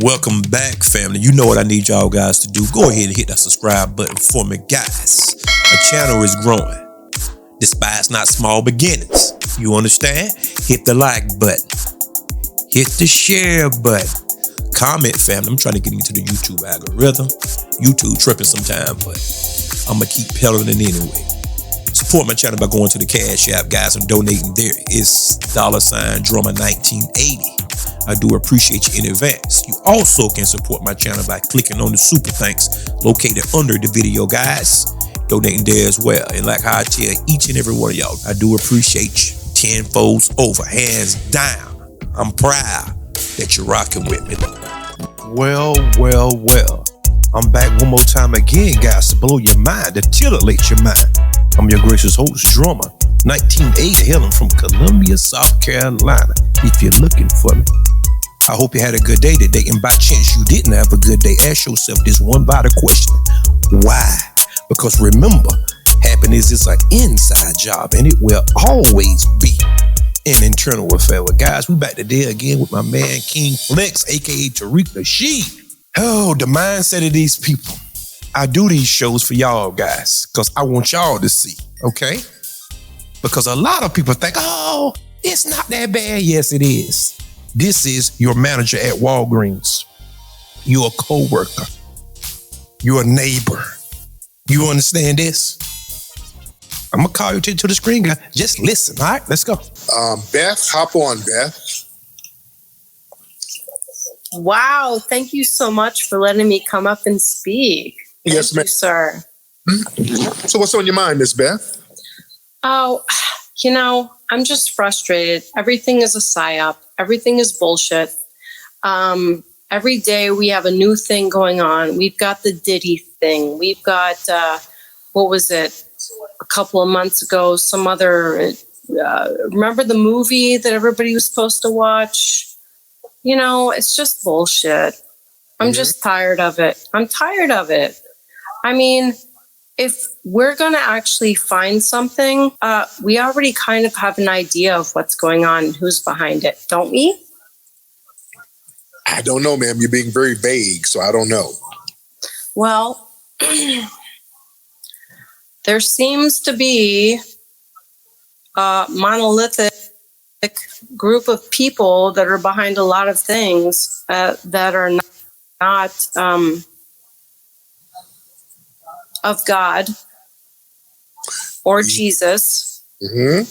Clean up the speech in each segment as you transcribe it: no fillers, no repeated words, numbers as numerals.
Welcome back, family. You know what I need y'all guys to do. Go ahead and hit that subscribe button for me, guys. My channel is growing. Despise not small beginnings. You understand? Hit the like button. Hit the share button. Comment, family. I'm trying to get into the YouTube algorithm. YouTube tripping sometime, but I'm going to keep peddling it anyway. Support my channel by going to the Cash App, guys, and donating there. It's $Drummer1980. I do appreciate you in advance. You also can support my channel by clicking on the super thanks located under the video, guys. Donating there as well. And like how I tell each and every one of y'all, I do appreciate you tenfolds over, hands down. I'm proud that you're rocking with me. Well. I'm back one more time again, guys, to blow your mind, to titillate your mind. I'm your gracious host, Drummer 1980, hailing from Columbia, South Carolina. If you're looking for me, I hope you had a good day today. And by chance you didn't have a good day, ask yourself this one vital question. Why? Because remember, happiness is an inside job, and it will always be an internal affair. Well, guys, we back today again with my man King Flex, aka Tariq Nasheed. Oh, the mindset of these people. I do these shows for y'all guys because I want y'all to see, okay? Because a lot of people think, oh, it's not that bad. Yes, it is. This is your manager at Walgreens. You're a co-worker. You're a neighbor. You understand this? I'm going to call you to the screen, guys. Just listen, all right? Let's go. Beth, hop on, Beth. Wow, thank you so much for letting me come up and speak. Yes, ma'am. Sir. So what's on your mind, Miss Beth? Oh, I'm just frustrated. Everything is a psyop. Everything is bullshit. Every day we have a new thing going on. We've got the Diddy thing. We've got, what was it? A couple of months ago, some other, remember the movie that everybody was supposed to watch? It's just bullshit. I'm just tired of it. I'm tired of it. I mean, if we're going to actually find something, we already kind of have an idea of what's going on and who's behind it, don't we? I don't know, ma'am. You're being very vague, so I don't know. Well, there seems to be a monolithic group of people that are behind a lot of things that are not of God or Jesus. Mm-hmm.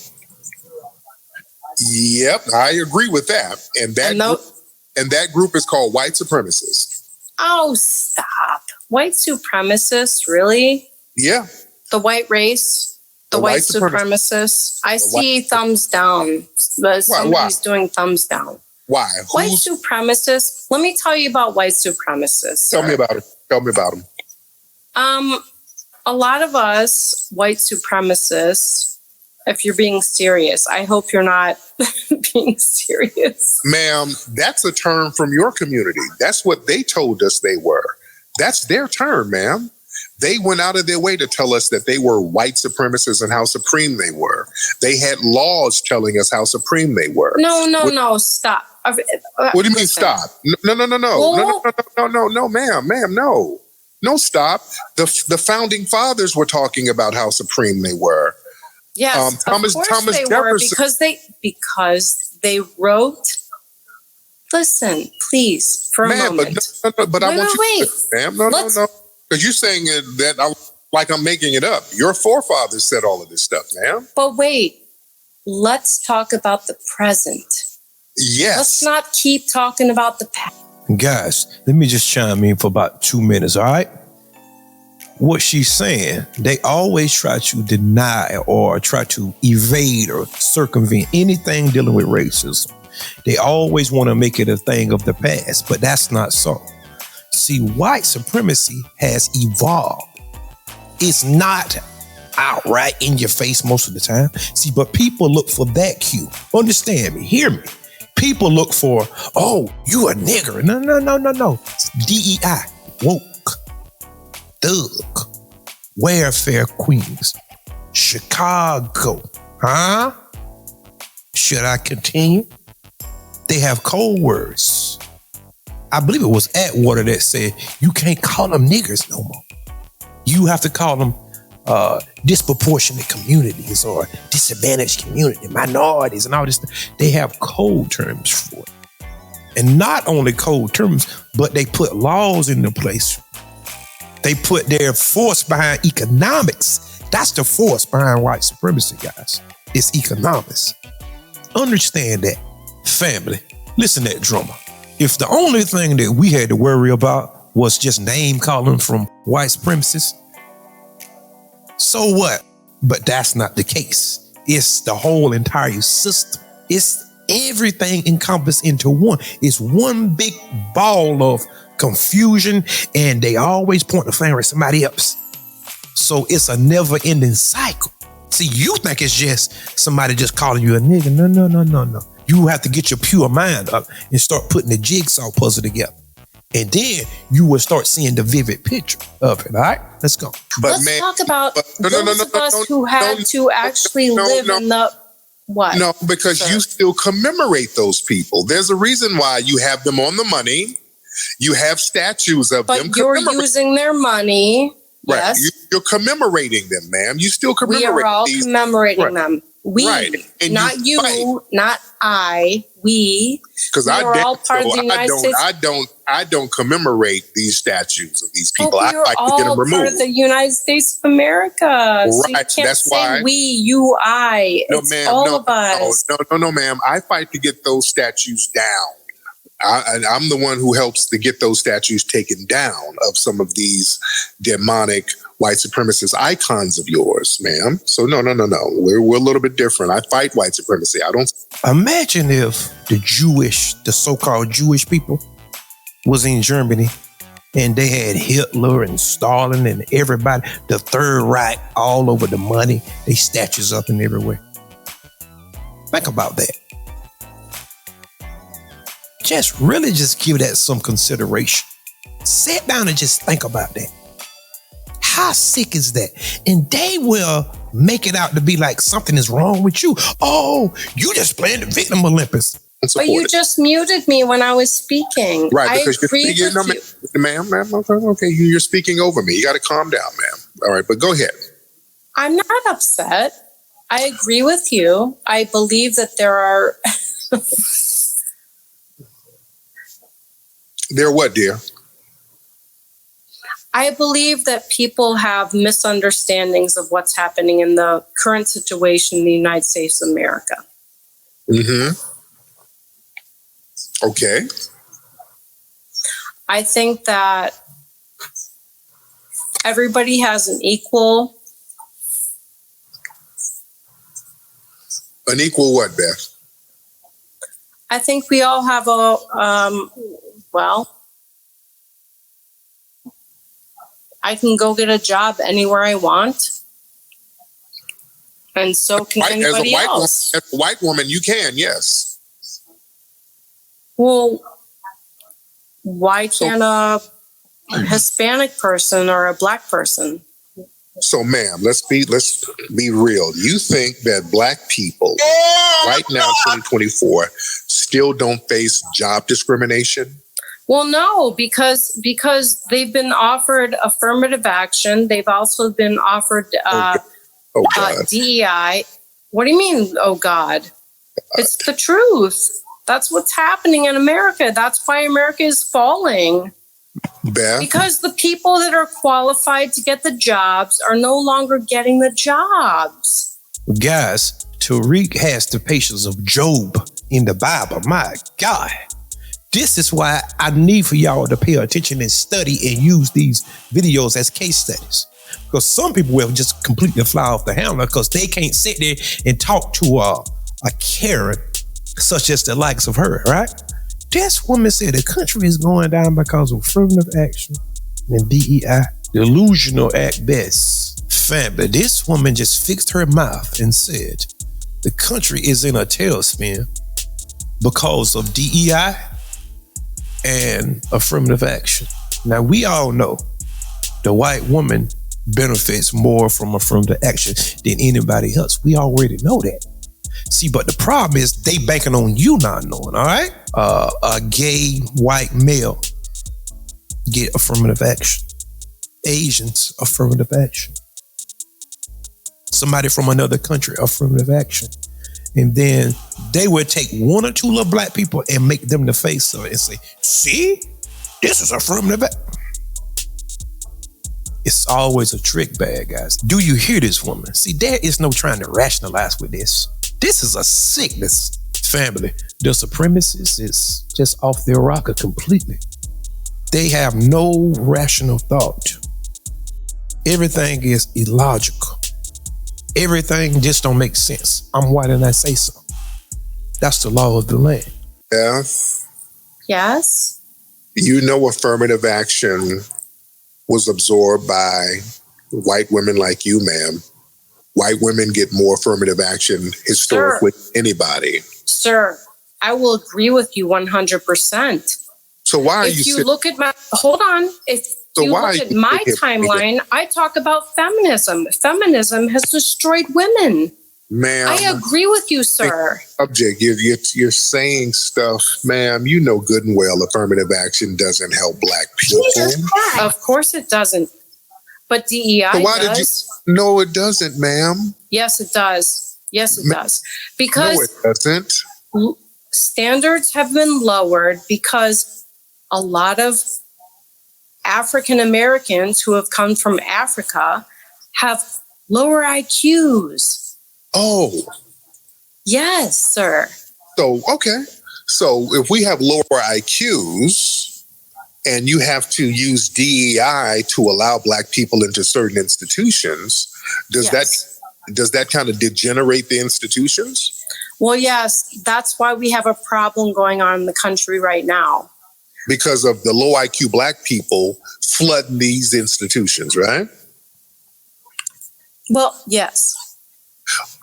Yep, I agree with that. And that group is called white supremacists. Oh, stop. White supremacists, really? Yeah. The white race? The white supremacists? I see thumbs down. Somebody's doing thumbs down. Why? White supremacists? Let me tell you about white supremacists. Tell me about it. Tell me about them. A lot of us white supremacists, if you're being serious, I hope you're not being serious. Ma'am, that's a term from your community. That's what they told us they were. That's their term, ma'am. They went out of their way to tell us that they were white supremacists and how supreme they were. They had laws telling us how supreme they were. No, stop. What do you mean stop? No, ma'am, no. No, stop. The founding fathers were talking about how supreme they were. Yes, Thomas they Jefferson. were because they wrote. Listen, please, for a moment. But I want you to, ma'am. No. Because you're saying that I'm making it up. Your forefathers said all of this stuff, ma'am. But wait, let's talk about the present. Yes. Let's not keep talking about the past. Guys, let me just chime in for about 2 minutes, all right? What she's saying, they always try to deny or try to evade or circumvent anything dealing with racism. They always want to make it a thing of the past, but that's not so. See, white supremacy has evolved. It's not outright in your face most of the time. See, but people look for that cue. Understand me, hear me. People look for, oh, you a nigger. No. It's DEI, woke, thug, welfare queens, Chicago. Huh? Should I continue? They have code words. I believe it was Atwater that said, you can't call them niggers no more. You have to call them disproportionate communities or disadvantaged community, minorities and all this stuff. They have code terms for it. And not only code terms, but they put laws into place. They put their force behind economics. That's the force behind white supremacy, guys. It's economics. Understand that, family. Listen to that drummer. If the only thing that we had to worry about was just name calling from white supremacists, so what? But that's not the case. It's the whole entire system. It's everything encompassed into one. It's one big ball of confusion, and they always point the finger at somebody else. So it's a never-ending cycle. See, you think it's just somebody just calling you a nigga. No. You have to get your pure mind up and start putting the jigsaw puzzle together. And then you will start seeing the vivid picture of it. All right, let's go. But let's talk about those of us who had to actually live in the what? No, because you still commemorate those people. There's a reason why you have them on the money. You have statues of them. But you're using their money. Right. Yes. You're commemorating them, ma'am. You still commemorate We are all these. commemorating them. We, And not you, not I, we. Because we are all part of the United States. I don't commemorate these statues of these people. But we are I fight to get them all removed. part of the United States of America. Right. So you can't That's say why. we, you, I. It's all of us. No, ma'am. I fight to get those statues down. I'm the one who helps to get those statues taken down of some of these demonic white supremacist icons of yours, ma'am. So no. We're a little bit different. I fight white supremacy. I don't. Imagine if the so-called Jewish people was in Germany and they had Hitler and Stalin and everybody, the Third Reich, all over the money. They statues up and everywhere. Think about that. Just give that some consideration. Sit down and just think about that. How sick is that? And they will make it out to be like something is wrong with you. Oh, you just playing the victim Olympics. But you just muted me when I was speaking. Right, because I agree with you. Ma'am, okay, you're speaking over me. You got to calm down, ma'am. All right, but go ahead. I'm not upset. I agree with you. I believe that there are... They're what, dear? I believe that people have misunderstandings of what's happening in the current situation in the United States of America. Mm-hmm. Okay. I think that everybody has an equal... An equal what, Beth? I think we all have I can go get a job anywhere I want. And so can anybody else. As a white woman, you can, yes. Well, why can't a Hispanic person or a Black person? So, ma'am, let's be real. You think that Black people right now, 2024, still don't face job discrimination? Well, no, because they've been affirmative action. They've also been offered DEI. What do you mean, oh God? It's the truth. That's what's happening in America. That's why America is falling. Beth? Because the people that are qualified to get the jobs are no longer getting the jobs. Guys, Tariq has the patience of Job in the Bible. My God. This is why I need for y'all to pay attention and study and use these videos as case studies. Because some people will just completely fly off the handle because they can't sit there and talk to a Karen such as the likes of her, right? This woman said the country is going down because of affirmative action and DEI, delusional at best. Family, this woman just fixed her mouth and said the country is in a tailspin because of DEI and affirmative action. Now, we all know the white woman benefits more from affirmative action than anybody else. We already know that. See, but the problem is they banking on you not knowing, all right? A gay white male get affirmative action. Asians, affirmative action. Somebody from another country, affirmative action. And then they would take one or two little black people and make them the face of it and say, see, this is affirmative action. It's always a trick bag, guys. Do you hear this, woman? See, there is no trying to rationalize with this. This is a sickness, family. The supremacists is just off their rocker completely. They have no rational thought. Everything is illogical. Everything just don't make sense. I'm white and I say so. That's the law of the land. Yeah. Yes. You know, affirmative action was absorbed by white women like you, ma'am. White women get more affirmative action historically than anybody. Sir, I will agree with you 100%. So why are you? If you look at my, hold on. If you look at my timeline, I talk about feminism. Feminism has destroyed women. Ma'am, I agree with you, sir. Subject, you're saying stuff, ma'am. You know good and well affirmative action doesn't help black people. Of course it doesn't. But DEI so why does. did you? No, it doesn't, ma'am. Yes, it does. Yes, it does. Because no, it doesn't. Standards have been lowered because a lot of African Americans who have come from Africa have lower IQs. Oh. Yes, sir. So, okay. So if we have lower IQs and you have to use DEI to allow black people into certain institutions, does that kind of degenerate the institutions? Well, yes, that's why we have a problem going on in the country right now. Because of the low IQ black people flooding these institutions, right? Well, yes.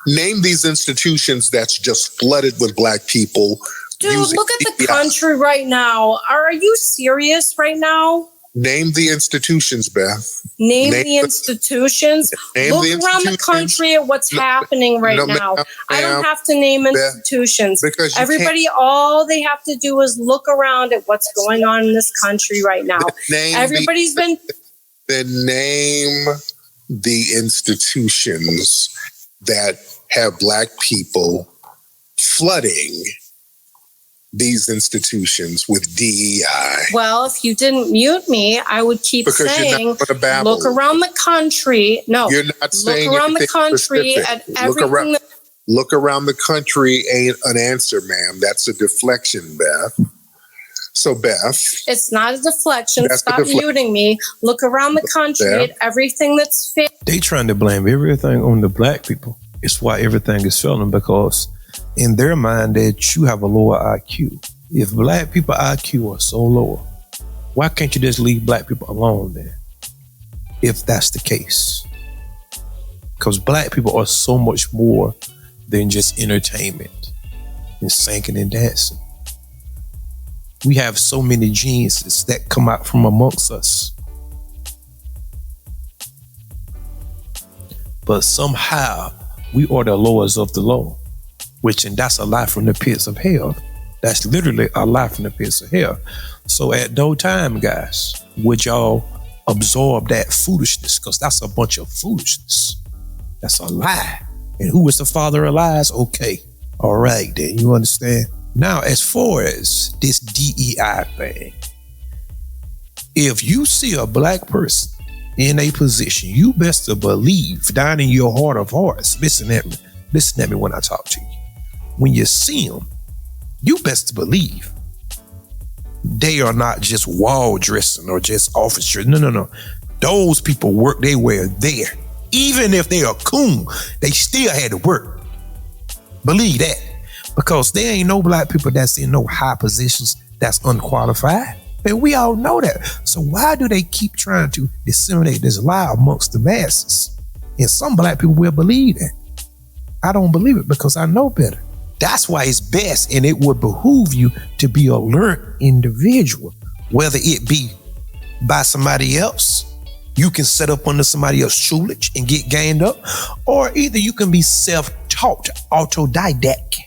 Name these institutions that's just flooded with black people. Dude, look at the country right now. Are you serious right now? Name the institutions, Beth. Name the institutions. Look around the country at what's happening right now. I don't have to name institutions. Because everybody, all they have to do is look around at what's going on in this country right now. Everybody's been... Then name the institutions that have black people flooding these institutions with DEI. Well, if you didn't mute me, I would keep saying, look around the country. No, you're not saying look around the country at everything. Look around the country ain't an answer, ma'am. That's a deflection, Beth. So, Beth. It's not a deflection. Stop muting me. Look around the country at everything that's fit. They trying to blame everything on the black people. It's why everything is failing, because in their mind that you have a lower IQ. If black people IQ are so low, why can't you just leave black people alone then? If that's the case. Because black people are so much more than just entertainment and singing and dancing. We have so many geniuses that come out from amongst us. But somehow we are the lowest of the low, and that's a lie from the pits of hell. That's literally a lie from the pits of hell. So at no time, guys, would y'all absorb that foolishness, because that's a bunch of foolishness. That's a lie. And who is the father of lies? Okay. All right, then you understand. Now, as far as this DEI thing, if you see a black person in a position, you best to believe down in your heart of hearts, listen at me when I talk to you. When you see them, you best to believe they are not just wall dressing or just office shirts. No. Those people work their way there. Even if they are coon, they still had to work. Believe that. Because there ain't no black people that's in no high positions that's unqualified. And we all know that. So why do they keep trying to disseminate this lie amongst the masses? And some black people will believe that. I don't believe it because I know better. That's why it's best, and it would behoove you to be an alert individual, whether it be by somebody else. You can set up under somebody else's tutelage and get gained up, or either you can be self-taught. taught autodidact.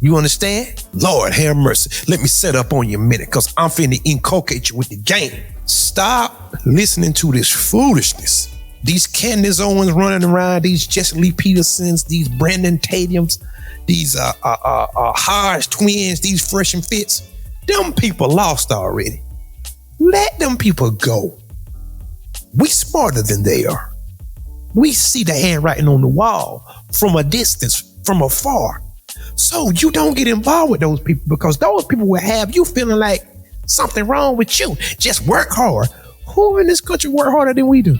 You understand? Lord have mercy. Let me set up on you a minute because I'm finna inculcate you with the game. Stop listening to this foolishness. These Candace Owens running around, these Jesse Lee Petersons, these Brandon Tatums, these Hodge twins, these Fresh and Fits. Them people lost already. Let them people go. We smarter than they are. We see the handwriting on the wall from a distance, from afar. So you don't get involved with those people because those people will have you feeling like something wrong with you. Just work hard. Who in this country work harder than we do?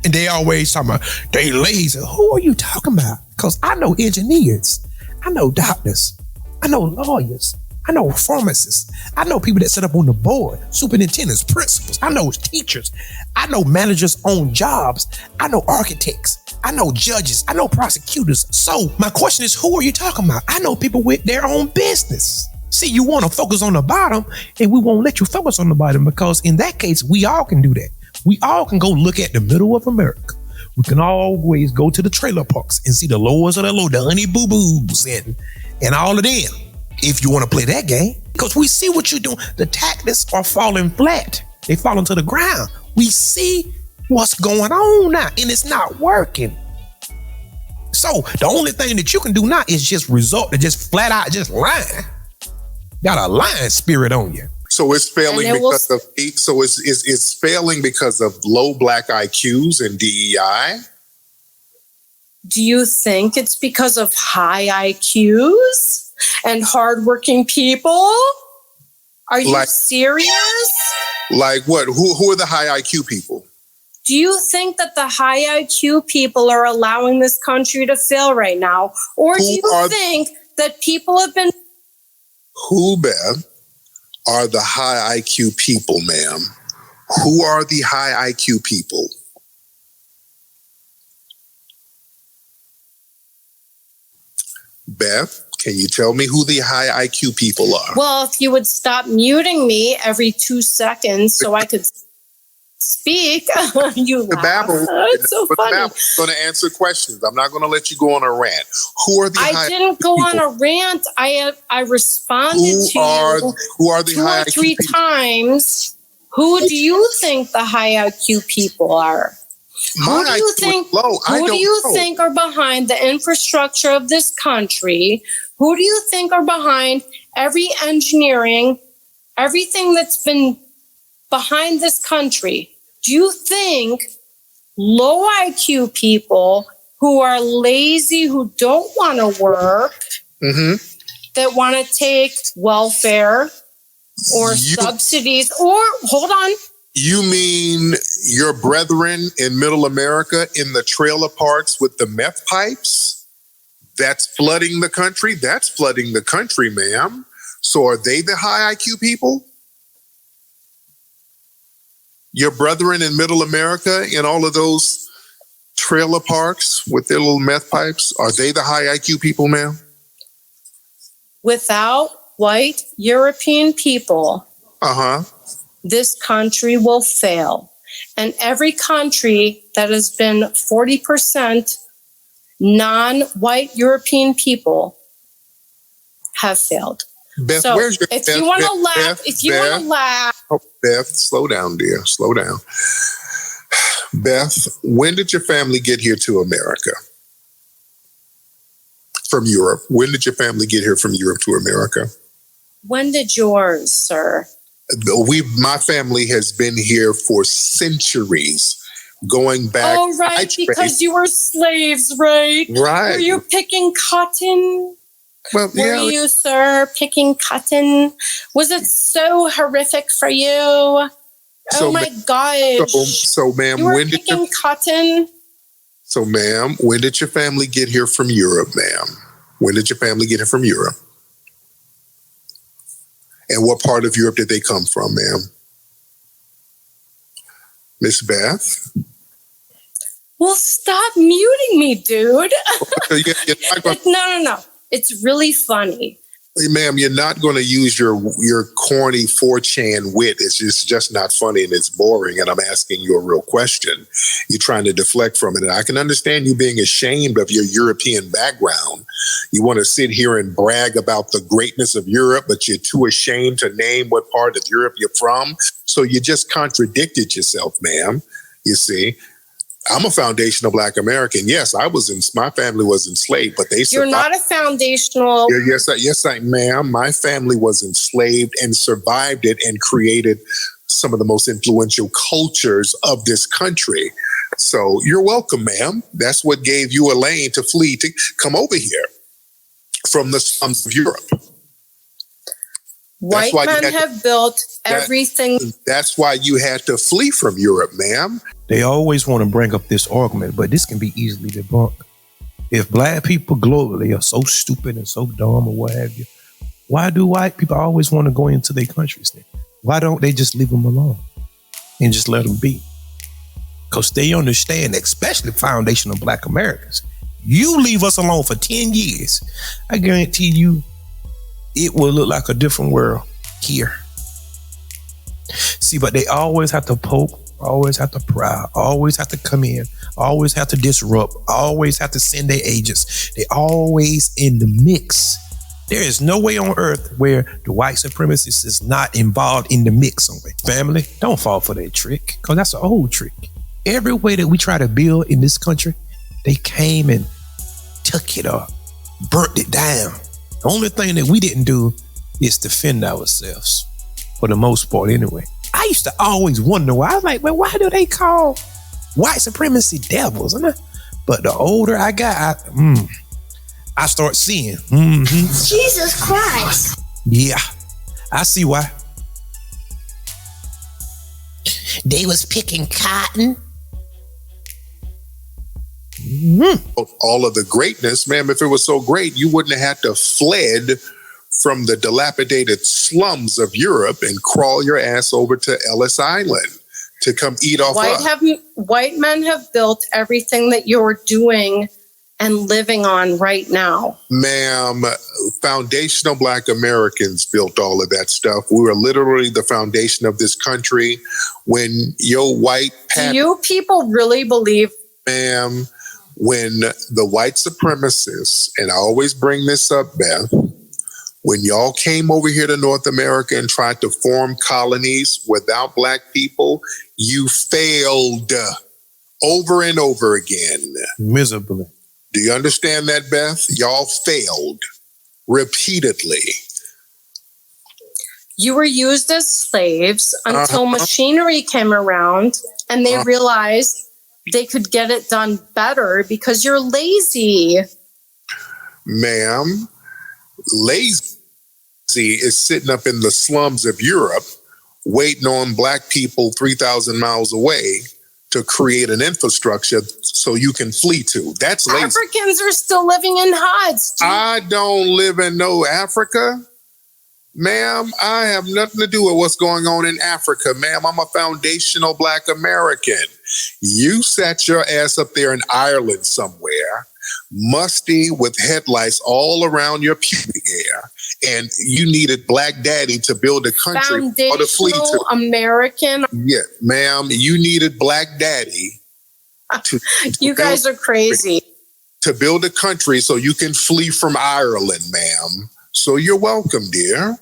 And they always talking about they lazy. Who are you talking about? Because I know engineers, I know doctors, I know lawyers, I know pharmacists, I know people that sit up on the board, superintendents, principals, I know teachers, I know managers on jobs, I know architects, I know judges, I know prosecutors. So my question is, who are you talking about? I know people with their own business. See, you want to focus on the bottom and we won't let you focus on the bottom because in that case, we all can do that. We all can go look at the middle of America. We can always go to the trailer parks and see the lowest of the low, the honey boo-boos and all of them. If you want to play that game, because we see what you're doing. The tactics are falling flat. They falling to the ground. We see what's going on now and it's not working. So the only thing that you can do now is just resort to just flat out just lying. Got a lying spirit on you. So it's failing it's failing because of low Black IQs and DEI. Do you think it's because of high IQs and hardworking people? Are you serious? Like what? Who are the high IQ people? Do you think that the high IQ people are allowing this country to fail right now? Or do you think that people have been... Who, Beth, are the high IQ people, ma'am? Who are the high IQ people? Beth, can you tell me who the high IQ people are? Well, if you would stop muting me every 2 seconds so I could speak, you laugh. It's so funny. I'm going to answer questions. I'm not going to let you go on a rant. Who are the high IQ people? I didn't go on a rant. I responded to you who are the 2 or 3 times. Who do you think the high IQ people are? Who do you think are behind the infrastructure of this country? Who do you think are behind every engineering, everything that's been behind this country? Do you think low IQ people who are lazy, who don't want to work, that want to take welfare or subsidies or, hold on. You mean your brethren in middle America in the trailer parks with the meth pipes? That's flooding the country? That's flooding the country, ma'am. So are they the high IQ people? Your brethren in middle America in all of those trailer parks with their little meth pipes, are they the high IQ people, ma'am? Without white European people, this country will fail. And every country that has been 40% non-white European people have failed. Beth, so where's your if you want to laugh, Oh, Beth, slow down, dear. Slow down. Beth, when did your family get here to America? From Europe. When did your family get here from Europe to America? When did yours, sir? My family has been here for centuries, going back. Oh, right, because you were slaves, right? Right. Were you picking cotton? Well, were you, sir, picking cotton? Was it so horrific for you? Oh my gosh. So, ma'am, you were picking cotton? So, ma'am, when did your family get here from Europe, ma'am? When did your family get here from Europe? And what part of Europe did they come from, ma'am? Miss Beth? Well, stop muting me, dude. No. It's really funny. Ma'am, you're not going to use your corny 4chan wit. It's just not funny and it's boring. And I'm asking you a real question. You're trying to deflect from it. And I can understand you being ashamed of your European background. You want to sit here and brag about the greatness of Europe, but you're too ashamed to name what part of Europe you're from. So you just contradicted yourself, ma'am. You see, I'm a foundational Black American. Yes, my family was enslaved, but they survived. You're not a foundational. Yes, ma'am. My family was enslaved and survived it and created some of the most influential cultures of this country. So you're welcome, ma'am. That's what gave you a lane to flee, to come over here from the slums of Europe. White men have built everything. That's why you had to flee from Europe, ma'am. They always want to bring up this argument, but this can be easily debunked. If Black people globally are so stupid and so dumb or what have you, why do white people always want to go into their countries then? Why don't they just leave them alone and just let them be? Because they understand, especially foundational Black Americans, you leave us alone for 10 years, I guarantee you, it will look like a different world here. See, but they always have to poke, always have to pry, always have to come in, always have to disrupt, always have to send their agents. They always in the mix. There is no way on earth where the white supremacist is not involved in the mix somewhere. Family, don't fall for that trick, because that's an old trick. Every way that we try to build in this country, they came and took it up, burnt it down. The only thing that we didn't do is defend ourselves, for the most part anyway. I used to always wonder why. I was like, well, why do they call white supremacy devils? But the older I got, I start seeing. Jesus Christ. Yeah, I see why. They was picking cotton. All of the greatness, ma'am, if it was so great, you wouldn't have had to fled from the dilapidated slums of Europe and crawl your ass over to Ellis Island to come eat off us. White men have built everything that you're doing and living on right now. Ma'am, foundational Black Americans built all of that stuff. We were literally the foundation of this country. When your white... Do you people really believe... Ma'am, when the white supremacists, and I always bring this up, Beth, when y'all came over here to North America and tried to form colonies without Black people, you failed over and over again. Miserably. Do you understand that, Beth? Y'all failed repeatedly. You were used as slaves until machinery came around and they realized they could get it done better because you're lazy. Ma'am, lazy is sitting up in the slums of Europe waiting on Black people 3,000 miles away to create an infrastructure so you can flee to. That's lazy. Africans are still living in huts. I don't live in no Africa. Ma'am, I have nothing to do with what's going on in Africa. Ma'am, I'm a foundational Black American. You sat your ass up there in Ireland somewhere, musty with headlights all around your pubic hair, and you needed Black Daddy to build a country or to flee to. American. Yeah, ma'am, you needed Black Daddy. You guys are crazy. To build a country so you can flee from Ireland, ma'am. So you're welcome, dear.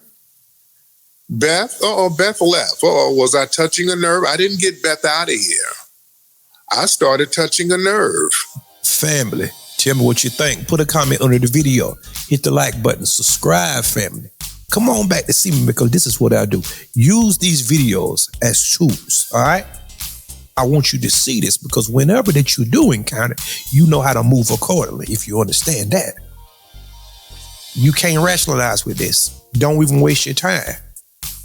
Beth? Beth left. Was I touching a nerve? I didn't get Beth out of here. I started touching a nerve. Family, tell me what you think. Put a comment under the video. Hit the like button. Subscribe, family. Come on back to see me because this is what I do. Use these videos as tools, all right? I want you to see this because whenever that you do encounter, you know how to move accordingly if you understand that. You can't rationalize with this. Don't even waste your time.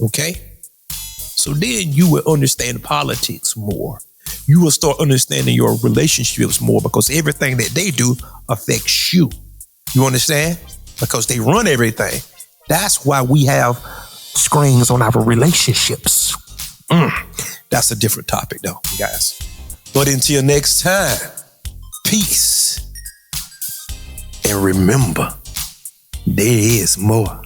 Okay? So then you will understand politics more. You will start understanding your relationships more because everything that they do affects you. You understand? Because they run everything. That's why we have screens on our relationships. That's a different topic though, guys. But until next time, peace. And remember, there is more.